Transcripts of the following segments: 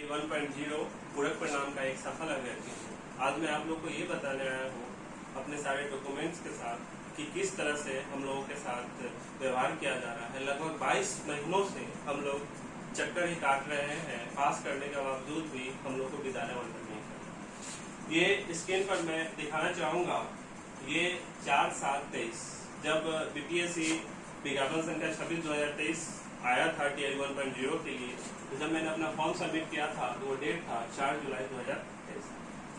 1.0 पूरक परिणाम का एक सफल अभ्यर्थी हूँ। आज मैं आप लोग को ये बताने आया हूँ अपने सारे डॉक्यूमेंट्स के साथ कि किस तरह से हम लोगों के साथ व्यवहार किया जा रहा है। लगभग 22 महीनों से हम लोग चक्कर ही काट रहे हैं, पास करने के बावजूद भी हम लोग को विद्यालय आवंटन नहीं करना। ये स्क्रीन पर मैं दिखाना चाहूँगा, ये 4/7/23 जब बीपीएससी विज्ञापन संख्या 26/2023 आया था टीआई 1.0 के लिए, तो जब मैंने अपना फॉर्म सबमिट किया था तो वो डेट था 4 जुलाई 2023।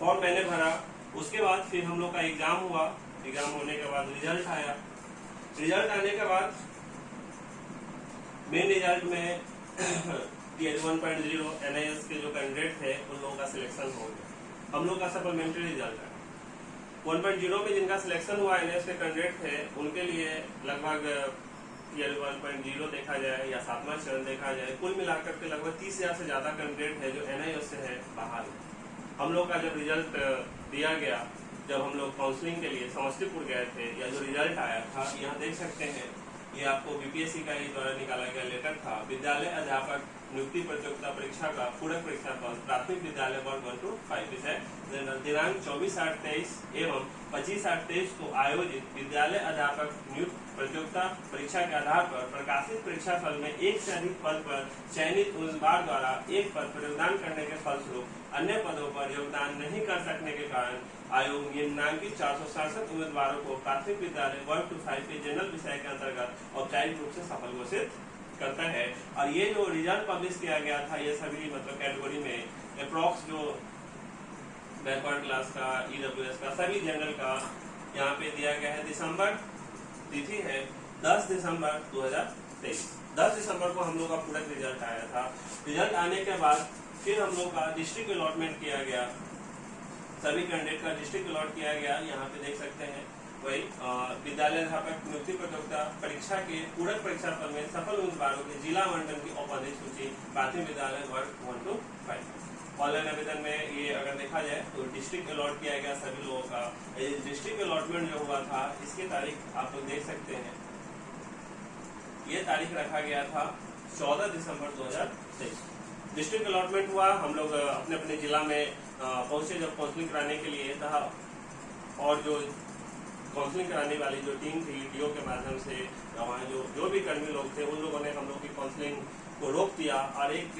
फॉर्म मैंने भरा, उसके बाद फिर हम लोग का एग्जाम हुआ। एग्जाम होने के बाद रिजल्ट आया। रिजल्ट आने के बाद मेन रिजल्ट में टीआई 1.0 एनआईएस के जो कैंडिडेट थे उन लोगों का सिलेक्शन हो गया। हम लोग का सप्लीमेंट्री रिजल्ट आया। 1.0 में जिनका सिलेक्शन हुआ एनआईएस के कैंडिडेट थे, उनके लिए लगभग टीआई 1.0 देखा जाए या 7वां चरण देखा जाए, कुल मिलाकर के लगभग 30,000 से ज्यादा कैंडिडेट है जो एनआईएस से है बाहर। हम लोग का जब रिजल्ट दिया गया, जब हम लोग काउंसलिंग के लिए समस्तीपुर गए थे, या जो रिजल्ट आया था यहाँ देख सकते हैं, ये आपको बीपीएससी का ही द्वारा निकाला गया लेटर था। विद्यालय अध्यापक नियुक्ति प्रतियोगिता परीक्षा का पूरक परीक्षा फल प्राथमिक विद्यालय वर्ग 1 to 5 विषय दिनांक 24/8/23 एवं 25/8/23 को आयोजित विद्यालय अध्यापक नियुक्ति प्रतियोगिता परीक्षा के आधार पर प्रकाशित परीक्षा फल में एक से अधिक पद पर चयनित उम्मीदवार द्वारा एक पद पर योगदान करने के फलस्वरूप अन्य पदों पर योगदान नहीं कर सकने के कारण आयोग निम्नांकित 467 उम्मीदवारों को प्राथमिक विद्यालय वर्ग 2 5 के जनरल विषय के अंतर्गत औपचारिक रूप से सफल घोषित करता है। और ये जो रिजल्ट पब्लिश किया गया था, ये सभी मतलब कैटेगरी में अप्रॉक्स जो बैकवर्ड क्लास का, ईडब्ल्यूएस का, सभी जनरल का यहाँ पे दिया गया है। दिसंबर तिथि है 10 दिसंबर 2023। 10 दिसंबर को हम लोग का पूरा रिजल्ट आया था। रिजल्ट आने के बाद फिर हम लोग का डिस्ट्रिक्ट अलॉटमेंट किया गया, सभी कैंडिडेट का डिस्ट्रिक्ट अलॉट किया गया। यहाँ पे देख सकते हैं वही विद्यालय अध्यापक नियुक्ति प्रतियोगिता परीक्षा के पूरक परीक्षा फल में सफल उम्मीदवारों के जिला आवंटन की औपचारिक सूची प्राथमिक विद्यालय वर्ग 1 to 5। ऑनलाइन आवेदन में ये अगर देखा जाए तो डिस्ट्रिक्ट अलॉट किया गया सभी लोगों का। डिस्ट्रिक्ट अलॉटमेंट जो हुआ था, इसकी तारीख आप लोग देख सकते हैं, ये तारीख रखा गया था 14 दिसंबर 2023। डिस्ट्रिक्ट अलॉटमेंट हुआ, हम लोग अपने अपने जिला में पहुंचे जब काउंसलिंग कराने के लिए था, और जो काउंसलिंग कराने वाली जो टीम थी डीओ के माध्यम से, वहाँ जो भी कर्मी लोग थे, उन लोगों ने हम लोग की काउंसलिंग को रोक दिया और एक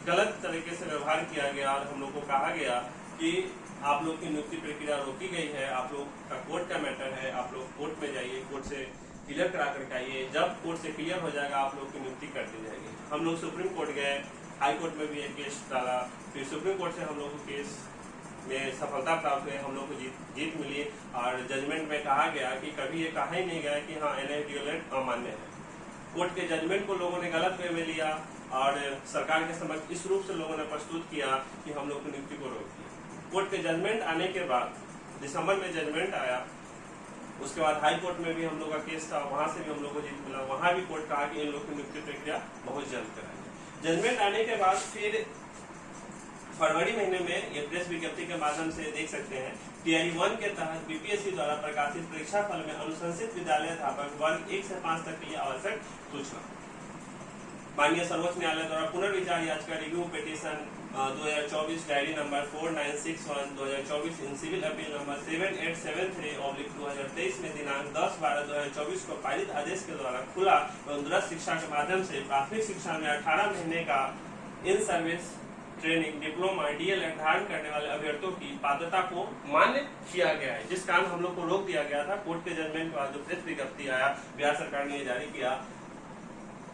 गलत तरीके से व्यवहार किया गया। और हम लोग को कहा गया कि आप लोग की नियुक्ति प्रक्रिया रोकी गई है, आप लोग का कोर्ट का मैटर है, आप लोग कोर्ट में जाइए, कोर्ट से क्लियर करा करके आइए, जब कोर्ट से क्लियर हो जाएगा आप लोग की नियुक्ति कर दी जाएगी। हम लोग सुप्रीम कोर्ट गए, हाई कोर्ट में भी एक केस डाला, फिर सुप्रीम कोर्ट से हम लोग को केस में सफलता प्राप्त हुई, हम लोग को जीत मिली। और जजमेंट में कहा गया कि कभी ये कहा ही नहीं गया कि हाँ एनआईडीएलएड अमान्य है। कोर्ट के जजमेंट को लोगों ने गलत वे में लिया और सरकार के समक्ष इस रूप से लोगों ने प्रस्तुत किया कि हम लोग की नियुक्ति को रोक दिया। कोर्ट के जजमेंट आने के बाद दिसंबर में जजमेंट आया, उसके बाद हाई कोर्ट में भी हम लोग का केस था, वहां से भी हम लोग को जीत मिला। वहां भी कोर्ट कहा कि इन लोग की नियुक्ति प्रक्रिया बहुत जल्द कराएंगे। जजमेंट आने के बाद फिर फरवरी महीने में ये प्रेस विज्ञप्ति के माध्यम से देख सकते हैं, टीआई 1 के तहत बीपीएससी द्वारा प्रकाशित परीक्षा फल में अनुशंसित विद्यालय अध्यापक वर्ग 1 से 5 तक के लिए आवश्यक सूचना। माननीय सर्वोच्च न्यायालय द्वारा पुनर्विचार याचिका review petition 2024 diary number 4961 2024 in civil appeal number 7873/2023 में दिनांक 10/12/2024 को पारित आदेश के द्वारा खुला एवं दूरस्थ शिक्षा के माध्यम से प्राथमिक शिक्षा में 18 महीने का in service training diploma DElEd धारण करने वाले अभ्यर्थियों की पात्रता को मान्य किया गया है, जिस कारण हम लोग को रोक दिया गया था। कोर्ट के जजमेंट के बाद जो प्रेस विज्ञप्ति आया, बिहार सरकार ने जारी किया,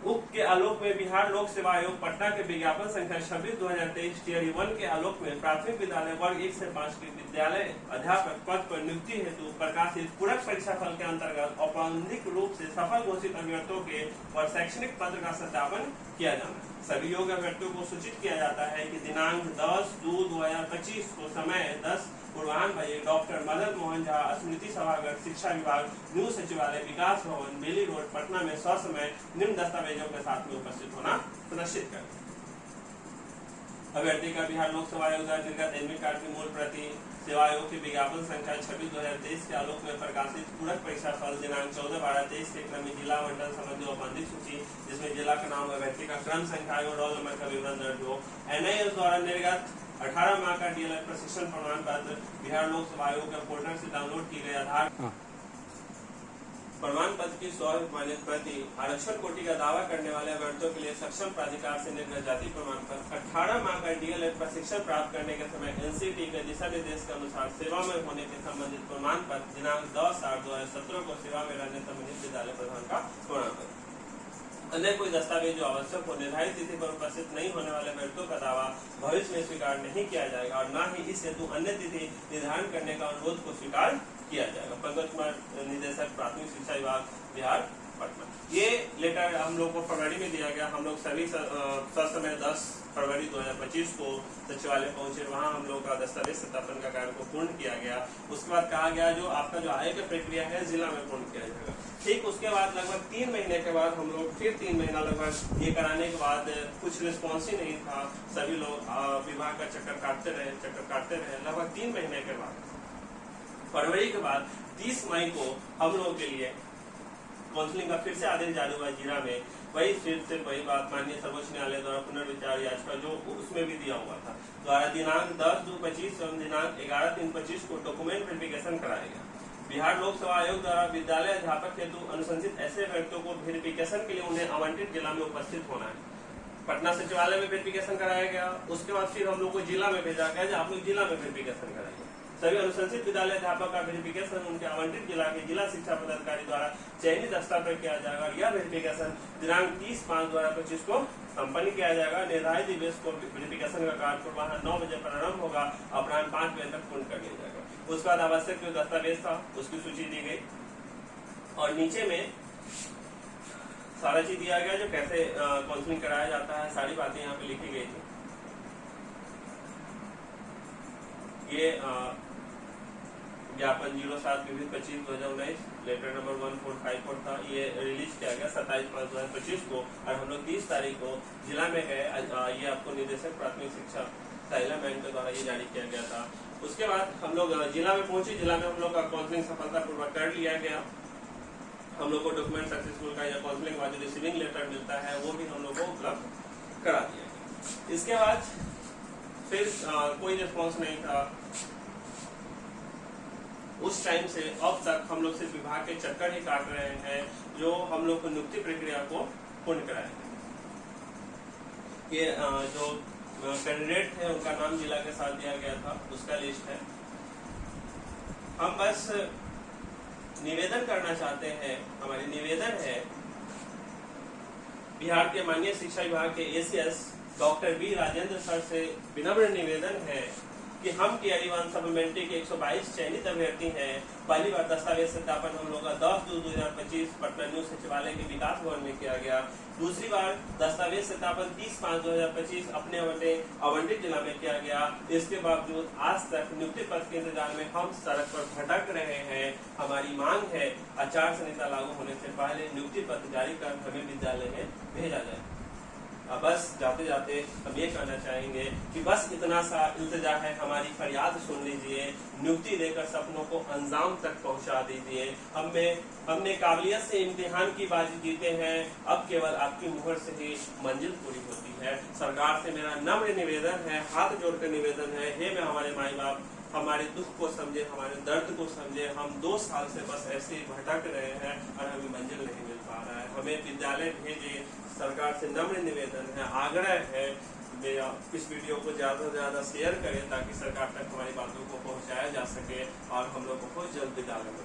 उक्त के आलोक में बिहार लोक सेवा आयोग पटना के विज्ञापन संख्या 26/2023 टीआई 1 के आलोक में प्राथमिक विद्यालय वर्ग 1 से 5 के विद्यालय अध्यापक पद पर नियुक्ति हेतु प्रकाशित पूरक परीक्षा फल के अंतर्गत औपचारिक रूप से सफल घोषित अभ्यर्थियों के और शैक्षणिक पत्र का सत्यापन किया जाना। सभी योग्य अभ्यर्थियों को सूचित किया जाता है कि दिनांक 10/2/2025 को समय 10 पूर्वाह्न बजे डॉक्टर मदन मोहन झा स्मृति सभागार शिक्षा विभाग न्यू सचिवालय विकास भवन बेली रोड पटना में ससमय निम्न दस्तावेजों के साथ में उपस्थित होना सुनिश्चित करें। अभ्यर्थी का बिहार लोक सेवा आयोग द्वारा निर्गत एडमिट कार्ड की मूल प्रति, सेवा आयोग की विज्ञापन संख्या 26/2023 के आलोक में प्रकाशित पूरक परीक्षा फल दिनांक 14/12/23 के क्रम में जिला मंडल संबंधी औपबंधिक सूची, जिसमें जिला का नाम, अभ्यर्थी का क्रम संख्या और रोल नंबर का विवरण दर्ज हो। NIS द्वारा निर्गत 18 माह का DLED प्रशिक्षण प्रमाण पत्र बिहार लोक सेवा आयोग के पोर्टल से डाउनलोड की गई आधार प्रमाण पत्र की स्वमान्यत प्रति, आरक्षण कोटि का दावा करने वाले अभ्यर्थियों के लिए सक्षम प्राधिकार से निर्गत जाति प्रमाण पत्र, 18 माह का DLED प्रशिक्षण प्राप्त करने के समय NCT के दिशा निर्देश के अनुसार सेवा में होने के संबंधित प्रमाण पत्र, दिनांक 10/8/2017 को सेवा में रहने संबंधित विद्यालय प्रधान का प्रमाण पत्र। अन्य कोई दस्तावेज जो आवश्यक हो, निर्धारित तिथि पर उपस्थित नहीं होने वाले अभ्यर्थियों का दावा भविष्य में स्वीकार नहीं किया जाएगा और न ही इस हेतु अन्य तिथि निर्धारण करने का अनुरोध को स्वीकार किया जाएगा। पंकज कुमार, निदेशक प्राथमिक शिक्षा विभाग, बिहार, पटना। ये लेटर हम लोग को फरवरी में दिया गया। हम लोग सभी ससमय 10 फरवरी 2025 को सचिवालय पहुंचे, वहां हम लोग का दस्तावेज सत्यापन का कार्य को पूर्ण किया गया। उसके बाद कहा गया जो आपका जो आय की प्रक्रिया है जिला में पूर्ण किया जाएगा। ठीक उसके बाद लगभग 3 महीने के बाद हम लोग फिर 3 महीना लगभग ये कराने के बाद कुछ रिस्पॉन्स ही नहीं था। सभी लोग विभाग का चक्कर काटते रहे। लगभग 3 महीने के बाद फरवरी के बाद 30 मई को हम लोगों के लिए काउंसलिंग का फिर से आदेश जारी हुआ जिला में। वही फिर से वही बात माननीय सर्वोच्च न्यायालय द्वारा पुनर्विचार याचिका जो उसमें भी दिया हुआ था द्वारा दिनांक 10/2/25 एवं दिनांक 11/3/25 को डॉक्यूमेंट वेरिफिकेशन कराया गया। बिहार लोक सेवा आयोग द्वारा विद्यालय अध्यापक हेतु अनुशंसित ऐसे व्यक्तियों को वेरिफिकेशन के लिए उन्हें आवंटित जिला में उपस्थित होना है। पटना सचिवालय में वेरिफिकेशन कराया गया। उसके बाद फिर हम लोग को जिला में भेजा गया जो आप लोग जिला में वेरिफिकेशन कराइए। सभी अनुशंसित विद्यालय अध्यापक का वेरिफिकेशन उनके आवंटित जिला के जिला शिक्षा पदाधिकारी द्वारा चयनित स्तर पर किया जाएगा और यह वेरिफिकेशन दिनांक 30/5/2025 को संपन्न किया जाएगा। निर्धारित दिवस को वेरिफिकेशन का कार्य वहाँ 9 बजे प्रारंभ होगा, अपराह्न 5 बजे तक पूर्ण कर दिया जाएगा। उसके बाद आवश्यक जो दस्तावेज था उसकी सूची दी गई और नीचे में सारा चीज दिया गया जो कैसे काउंसलिंग कराया जाता है, सारी बातें यहाँ पे लिखी गई थी। ये ज्ञापन 07/25/2019 लेटर नंबर 1454 था। ये रिलीज किया गया 27/5/2025 को और हम लोग 30 तारीख को जिला में गए। ये आपको निदेशक प्राथमिक शिक्षा साइला मैम के द्वारा ये जारी किया गया था। उसके बाद हम लोग जिला में पहुंचे। जिला में हम लोग का काउंसलिंग सफलतापूर्वक कर लिया गया। हम लोग को डॉक्यूमेंट सक्सेसफुल का या काउंसलिंग का जो रिसीविंग लेटर मिलता है वो भी हम लोग को उपलब्ध करा दिया गया। इसके बाद फिर कोई रिस्पॉन्स नहीं था। उस टाइम से अब तक हम लोग सिर्फ विभाग के चक्कर ही काट रहे हैं जो हम लोग को नियुक्ति प्रक्रिया को पूर्ण कराएंगे। ये जो कैंडिडेट थे उनका नाम जिला के साथ दिया गया था, उसका लिस्ट है। हम बस निवेदन करना चाहते हैं, हमारी निवेदन है बिहार के माननीय शिक्षा विभाग के ACS doctor B Rajendra sir से विनम्र निवेदन है कि हम टीआरई 1 सप्लीमेंट्री के 122 चयनित अभ्यर्थी हैं। पहली बार दस्तावेज सत्यापन हम लोग का 10/2/2025 पटना न्यू सचिवालय के विकास भवन में किया गया। दूसरी बार दस्तावेज सत्यापन 30/5/2025 अपने आवंटित जिला में किया गया। इसके बावजूद आज तक नियुक्ति पत्र के इंतजार में हम सड़क पर भटक रहे हैं। हमारी मांग है आचार संहिता लागू होने से पहले नियुक्ति पत्र जारी कर हमें विद्यालय में भेजा जाए। बस जाते जाते हम ये कहना चाहेंगे कि बस इतना सा इल्तिजा है, हमारी फरियाद सुन लीजिए, नियुक्ति देकर सपनों को अंजाम तक पहुंचा दीजिए। हमने काबिलियत से इम्तिहान की बाजी जीते हैं, अब केवल आपकी मुहर से ही मंजिल पूरी होती है। सरकार से मेरा नम्र निवेदन है, हाथ जोड़कर निवेदन है, हे मैं हमारे माई बाप हमारे दुख को समझे, हमारे दर्द को समझे। हम 2 साल से बस ऐसे ही भटक रहे हैं और हमें मंजिल नहीं मिल पा रहा है। हमें विद्यालय भेजिए। सरकार से नम्र निवेदन है, आग्रह है, मेरा इस वीडियो को ज्यादा से ज्यादा शेयर करें ताकि सरकार तक हमारी बातों को पहुंचाया जा सके और हम लोग बहुत जल्द विद्यालय में